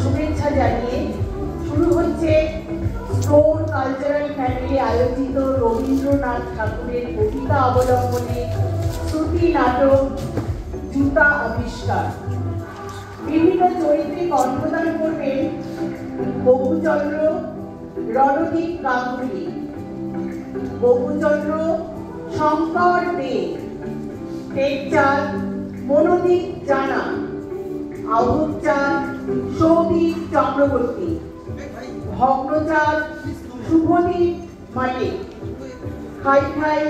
শুভেচ্ছা জানিয়ে শুরু হচ্ছে স্টোর কালচারাল ফ্যামিলি আয়োজিত রবীন্দ্রনাথ ঠাকুরের কবিতা অবলম্বনে শ্রুতি নাটক জুতা আবিষ্কার। বিভিন্ন চরিত্রে কণ্ঠদান করবেন বকুচন্দ্র, রণদীপ গাঙ্গুলি, বকুচন্দ্র শঙ্কর দে, টেকচাঁদ মনোদীপ জানা, আহুচাঁদ সৌদীপ চক্রবর্তী, ভগ্নচাঁদ শুভদীপ মালিক, খাই খাই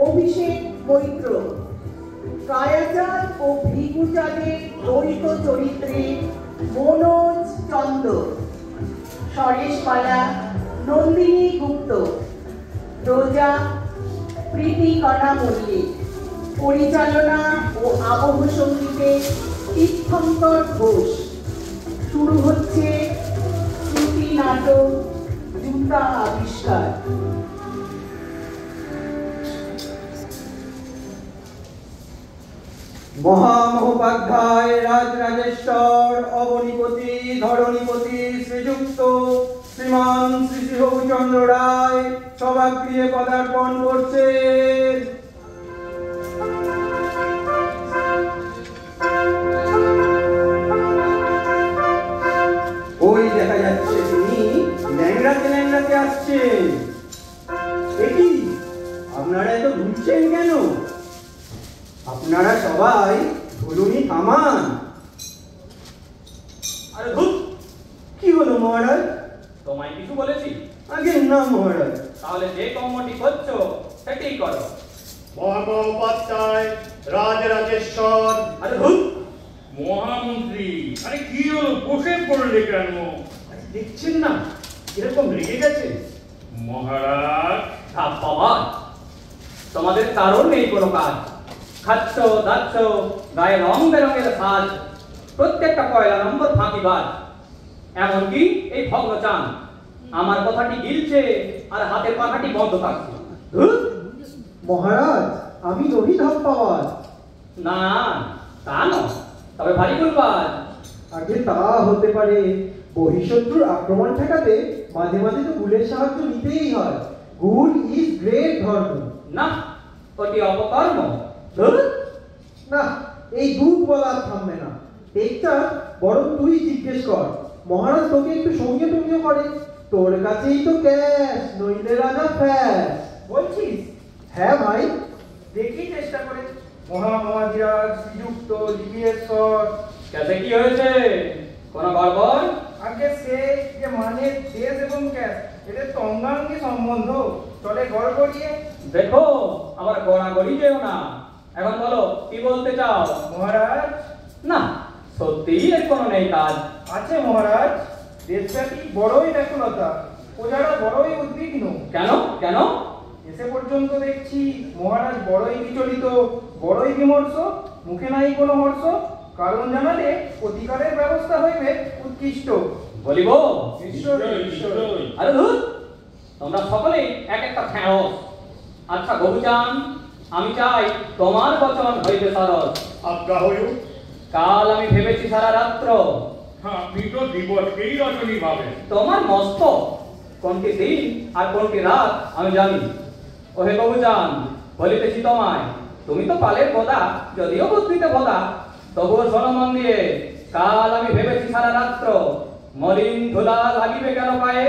অভিষেক মৈত্র, কায়াচাঁদ ও ভৃগুচাঁদের দ্বৈত চরিত্রে মনোজ চন্দ, সরেশপালা নন্দিনী গুপ্ত, রোজা প্রীতিকণা মল্লিক, পরিচালনা ও আবহ সঙ্গীতে তীর্থঙ্কর ঘোষ। শুরু হচ্ছে শ্রুতি নাটক জুতা আবিষ্কার। মহামহোপাধ্যায় রাজরাজেশ্বর অবনীপতি ধরণীপতি শ্রীযুক্ত শ্রীমান শ্রী শ্রী হবিচন্দ্র রায় সভাগৃহে পদার্পণ করছেন। ওই দেখা যাচ্ছে তিনি ল্যাংড়াতে ল্যাংড়াতে আসছেন। এটি আপনারা এত ঘুরছেন কেন? আপনারা সবাই ধরুনি থামান। আরে ধুত, কি হলো মহারাজ? তোমায় কিছু বলেছি? আগে না মহারাজ। তাহলে যে কর্মটি করছো সেটাই করো। মহামহোপাধ্যায় রাজরাজেশ্বর। আরে ধুত, মহামন্ত্রী, আরে কি হলো, বসে পড়লে কেন? দেখছেন না এরকম রেগে গেছে মহারাজ। বাবা, তোমাদের কারণ নেই কোনো কাজ। খাচ্ছ দাচ্ছ, গায়ে রং বেরঙের সাজ, প্রত্যেকটা পয়লা নম্বর ফাঁকিবাজ। এমনকি এই ভগ্নচাঁদ আমার কথাটি গিলছে আর হাতের পাখাটি বন্ধ থাকছে। মহারাজ, আমি রবি ধপ্পাবাজ। না, তা নয়, তবে ভারী গুলবাজ। আগে তা হতে পারে। বহিঃশত্রুর আক্রমণ ঠেকাতে মাঝে মাঝে তো গুলের সাহায্য নিতেই হয়। গুল ইজ গ্রেট ধর্ম। না, ওটি অপকর্ম। না, এই দুধ বলা থামবে না। টেকচাঁদ, বরং তুই জিজ্ঞেস কর। মহারাজ তোকে একটু সঙ্গে টঙ্গে করে। তোর কাছেই তো ক্যাশ, নইলে রাজা ফ্যাস। বলছিস? হ্যাঁ ভাই। দেখি চেষ্টা করে। মহামহাধিরাজ শ্রীযুক্ত জিজ্ঞেশ্বর। ক্যাশে কি হয়েছে? কোনো গড়বড়? আগে সে যে মানে দেশ এবং ক্যাশ, এদের তো অঙ্গাঙ্গি সম্বন্ধ। চলে গড়গড়িয়ে। দেখো, আবার গড়াগড়ি যেও না। এখন বলো, কি বলতে চাও? মহারাজ, না, সত্যিই এর কোনো নেই কাজ। আছে মহারাজ। দেশব্যাপী বড়ই ব্যাকুলতা, প্রজারা বড়ই উদ্বিগ্ন। কেন কেন? এসে পর্যন্ত দেখছি মহারাজ বড়ই বিচলিত, বড়ই বিমর্ষ, মুখে নাই কোনো হর্ষ। কারণ জানালে প্রতিকারের ব্যবস্থা হইবে উৎকৃষ্ট। বলিব? নিশ্চয়ই। আরে ধুর, তোমরা সকলেই এক একটা খ্যাঁড়। আচ্ছা বহুজান, আমি চাই তোমার বচন হইতে সরল। আজ্ঞা হইল। কাল আমি ভেবেছি সারা রাত্র। আপনি তো দিবসকেই রজনী ভাবেন। তোমার মস্ত কোনটি দিন আর কোনটি রাত আমি জানি। ওহে বহুজান, বলিতেছি তোমায়, তুমি তো পালের বোদা, যদিও বুদ্ধিতে বোদা, তবুও শোনো মন দিয়ে। কাল আমি ভেবেছি সারা রাত্র, মলিন ধুলা লাগিবে কেন পায়ে,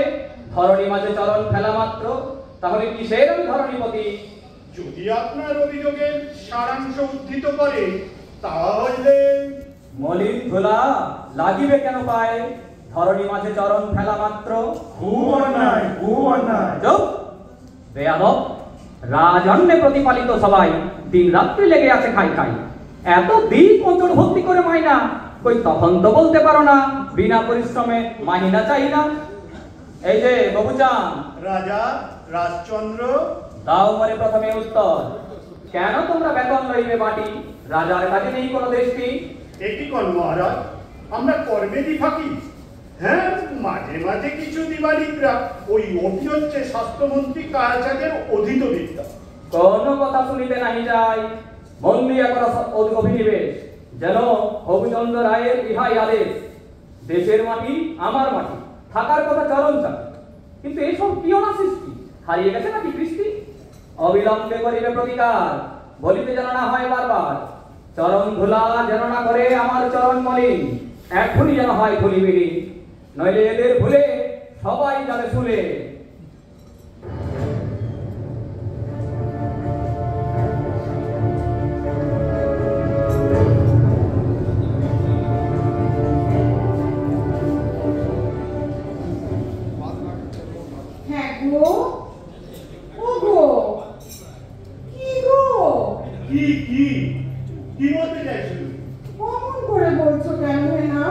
ধরণী মাঝে চরণ ফেলা মাত্র। তাহলে কিসের আমি ধরণীপতি? যদি আপনার অভিযোগের সারাংশ উদ্ধৃত করে, তাহলে মলিন ধুলা লাগিবে কেন পায়ে, ধরণী মাঝে চরণ ফেলা মাত্র। খুব অন্যায়, খুব অন্যায়। চুপ বেয়াদব! রাজন্যে প্রতিপালিত সবাই দিন রাত্রি লেগে আছে খাই খাই। এত দিন কোচর ভর্তি করে মাইনা, কই তখন তো বলতে পারো না বিনা পরিশ্রমে মাহিনা চাই না। এই যে বহুচান। রাজা রাজচন্দ্র। দাও মনে প্রথমে উত্তর। কেন তোমরা বেতন লইবে বাটি, রাজার কাছে নেই কোনো দৃষ্টি? একই কোন মহারাজ, আমরা কর্মে দি ফাঁকি। হ্যাঁ, মাঝে মাঝে কিছু দিবালিকরা ওই অভি হচ্ছে স্বাস্থ্যমন্ত্রী কায়াচাঁদের অধীত বিদ্যা। কোন কথা শুনিতে নাহি যাই, মন দিয়া করা অভিনিবেশ, যেন হবিচন্দ্র রায়ের ইহাই আদেশ। দেশের মাটি আমার মাটি, থাকার কথা চরণ চাপে। কিন্তু এসব কিও না সৃষ্টি, হারিয়ে গেছে নাকি কৃষ্টি? অবিলম্বে করিবে প্রতিকার, বলিতে যেন না হয় বারবার। চরণ ধুলা যেন না করে আমার চরণ মলিন, এখনই যেন হয় ধুলি বিলীন, নইলে এদের ভুলে সবাই যাবে শুলে। হ্যাঁ গো, ও গো, কি গো, কি কি কি বলতে চাইছিল? অমন করে বলছো কেন না?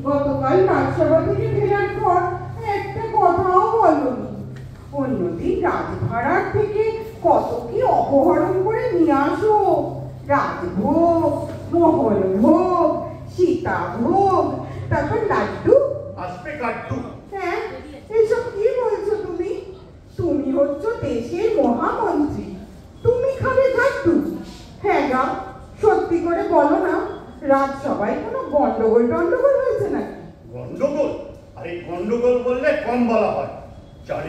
গতকাল রাজসভা থেকে ফেরার পর একটা কথাও বলনি। অন্যদিন রাজভাড়ার থেকে কত কি অপহরণ করে নিয়ে আসো, রাজভোগ, মহলভোগ, সীতাভোগ, তারপর লাড্ডু। আসবে কাট্টু। হ্যাঁ, এসব কি বলছো তুমি? তুমি হচ্ছ দেশের মহামন্ত্রী, তুমি খাবে লাড্ডু? হ্যাঁ গা, সত্যি করে বলো না, রাজসভায় কোনো গন্ডগোল টন্ডগোল